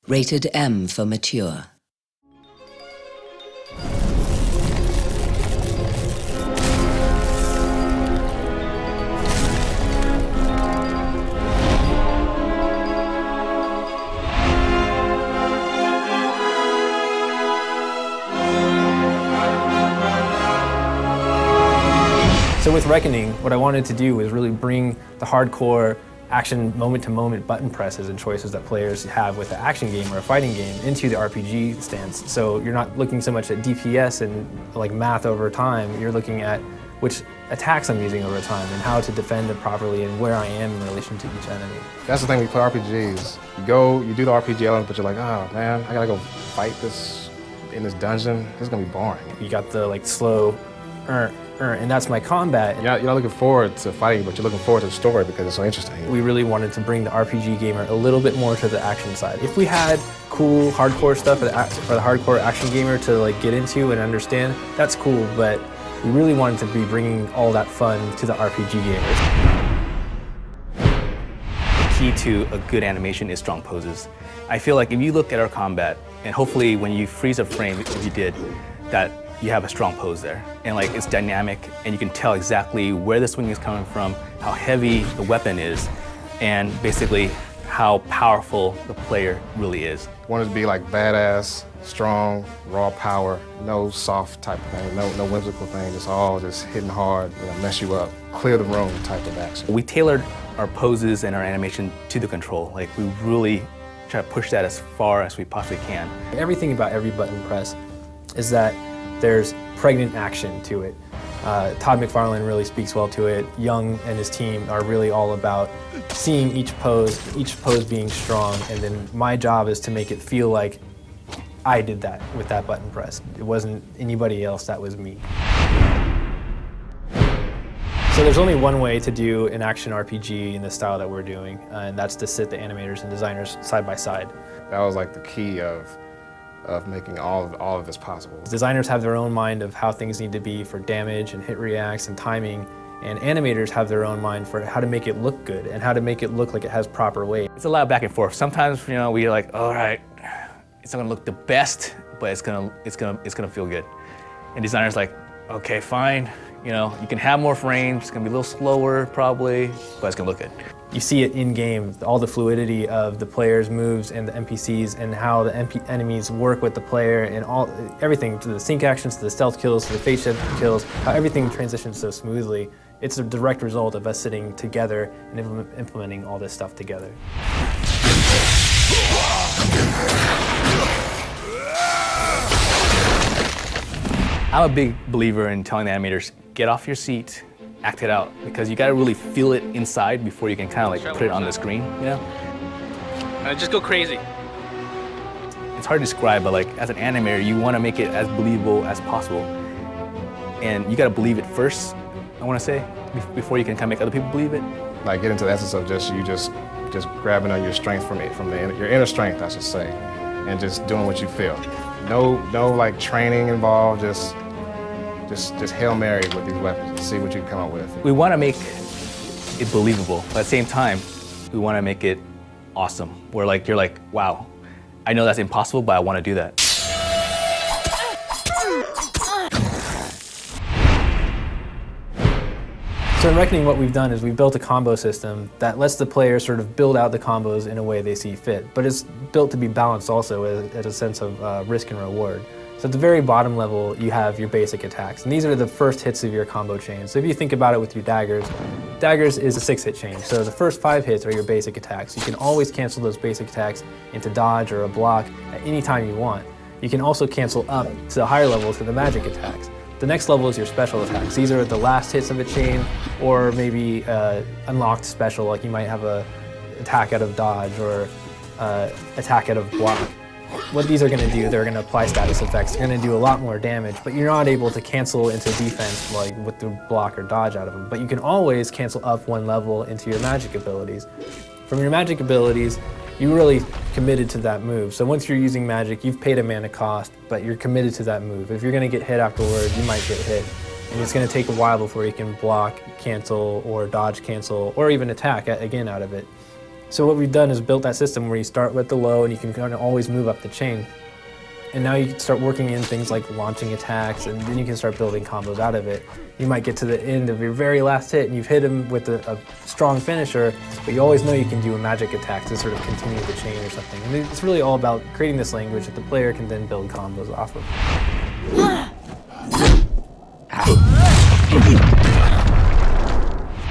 Rated M for mature. So with Reckoning, what I wanted to do was really bring the hardcore action moment-to-moment button presses and choices that players have with an action game or a fighting game into the RPG stance. So you're not looking so much at DPS and like math over time, you're looking at which attacks I'm using over time and how to defend it properly and where I am in relation to each enemy. That's the thing when you play RPGs. You do the RPG element, but you're like, oh man, I gotta go fight this in this dungeon. This is gonna be boring. You got the like slow, and that's my combat. You're not looking forward to fighting, but you're looking forward to the story because it's so interesting. We really wanted to bring the RPG gamer a little bit more to the action side. If we had cool hardcore stuff for the hardcore action gamer to like get into and understand, that's cool, but we really wanted to be bringing all that fun to the RPG gamers. The key to a good animation is strong poses. I feel like if you look at our combat, and hopefully when you freeze a frame, if you did, that you have a strong pose there. And like it's dynamic and you can tell exactly where the swing is coming from, how heavy the weapon is, and basically how powerful the player really is. Want it to be like badass, strong, raw power, no soft type of thing, no whimsical thing, it's all just hitting hard, mess you up, clear the room type of action. We tailored our poses and our animation to the control. Like we really try to push that as far as we possibly can. Everything about every button press is that there's pregnant action to it. Todd McFarlane really speaks well to it. Young and his team are really all about seeing each pose being strong, and then my job is to make it feel like I did that with that button press. It wasn't anybody else, that was me. So there's only one way to do an action RPG in the style that we're doing, and that's to sit the animators and designers side by side. That was like the key of making all of this possible. Designers have their own mind of how things need to be for damage and hit reacts and timing, and animators have their own mind for how to make it look good and how to make it look like it has proper weight. It's a lot of back and forth. Sometimes, we're like, all right, it's not gonna look the best, but it's gonna feel good. And designers like, okay, fine. You can have more frames, it's gonna be a little slower probably, but it's gonna look good. You see it in-game, all the fluidity of the player's moves and the NPCs and how the enemies work with the player and everything, to the sync actions, to the stealth kills, to the face shift kills, how everything transitions so smoothly. It's a direct result of us sitting together and implementing all this stuff together. I'm a big believer in telling the animators, get off your seat, act it out, because you gotta really feel it inside before you can kind of like put it on the screen, Just go crazy. It's hard to describe, but like as an animator, you want to make it as believable as possible. And you gotta believe it first, I want to say, before you can kind of make other people believe it. Like get into the essence of just grabbing on your strength from your inner strength, I should say, and just doing what you feel. No like training involved, just Hail Mary with these weapons and see what you can come up with. We want to make it believable, but at the same time, we want to make it awesome. Where like you're like, wow, I know that's impossible, but I want to do that. So in Reckoning, what we've done is we've built a combo system that lets the player sort of build out the combos in a way they see fit, but it's built to be balanced also at a sense of risk and reward. So at the very bottom level, you have your basic attacks, and these are the first hits of your combo chain. So if you think about it with your daggers is a 6-hit chain. So the first 5 hits are your basic attacks. You can always cancel those basic attacks into dodge or a block at any time you want. You can also cancel up to the higher level to the magic attacks. The next level is your special attacks. These are the last hits of a chain, or maybe unlocked special, like you might have a attack out of dodge or attack out of block. What these are going to do, they're going to apply status effects. They're going to do a lot more damage, but you're not able to cancel into defense like with the block or dodge out of them. But you can always cancel up 1 level into your magic abilities. From your magic abilities, you really committed to that move. So once you're using magic, you've paid a mana cost, but you're committed to that move. If you're going to get hit afterward, you might get hit. And it's going to take a while before you can block, cancel, or dodge cancel, or even attack again out of it. So what we've done is built that system where you start with the low and you can kind of always move up the chain. And now you can start working in things like launching attacks, and then you can start building combos out of it. You might get to the end of your very last hit and you've hit him with a strong finisher, but you always know you can do a magic attack to sort of continue the chain or something. And it's really all about creating this language that the player can then build combos off of.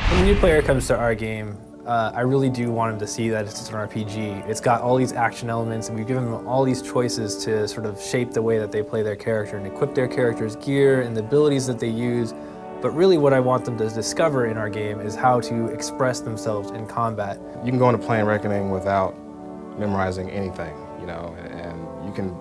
When a new player comes to our game, I really do want him to see that it's an RPG. It's got all these action elements, and we've given them all these choices to sort of shape the way that they play their character and equip their character's gear and the abilities that they use. But really what I want them to discover in our game is how to express themselves in combat. You can go into Plane Reckoning without memorizing anything, you know, and you can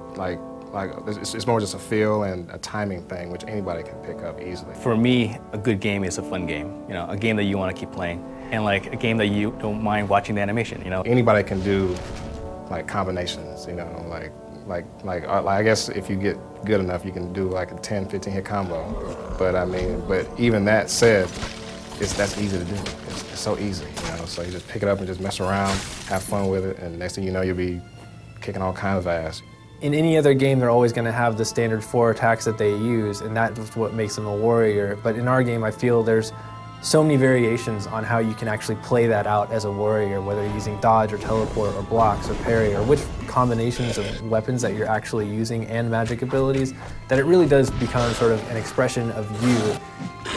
it's more just a feel and a timing thing, which anybody can pick up easily. For me, a good game is a fun game, you know, a game that you want to keep playing, and like a game that you don't mind watching the animation, you know. Anybody can do like combinations, you know, I guess if you get good enough, you can do like a 10, 15 hit combo. But I mean, but even that said, that's easy to do. It's so easy, you know. So you just pick it up and just mess around, have fun with it, and next thing you know, you'll be kicking all kinds of ass. In any other game, they're always going to have the standard 4 attacks that they use, and that's what makes them a warrior. But in our game, I feel there's so many variations on how you can actually play that out as a warrior, whether you're using dodge or teleport or blocks or parry, or which combinations of weapons that you're actually using and magic abilities, that it really does become sort of an expression of you.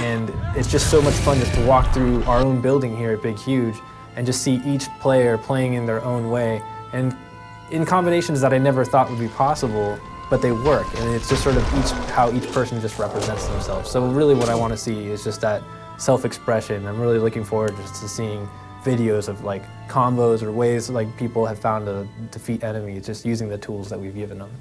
And it's just so much fun just to walk through our own building here at Big Huge and just see each player playing in their own way, and in combinations that I never thought would be possible, but they work, and it's just sort of how each person just represents themselves. So really what I want to see is just that self-expression. I'm really looking forward just to seeing videos of like combos or ways like people have found to defeat enemies just using the tools that we've given them.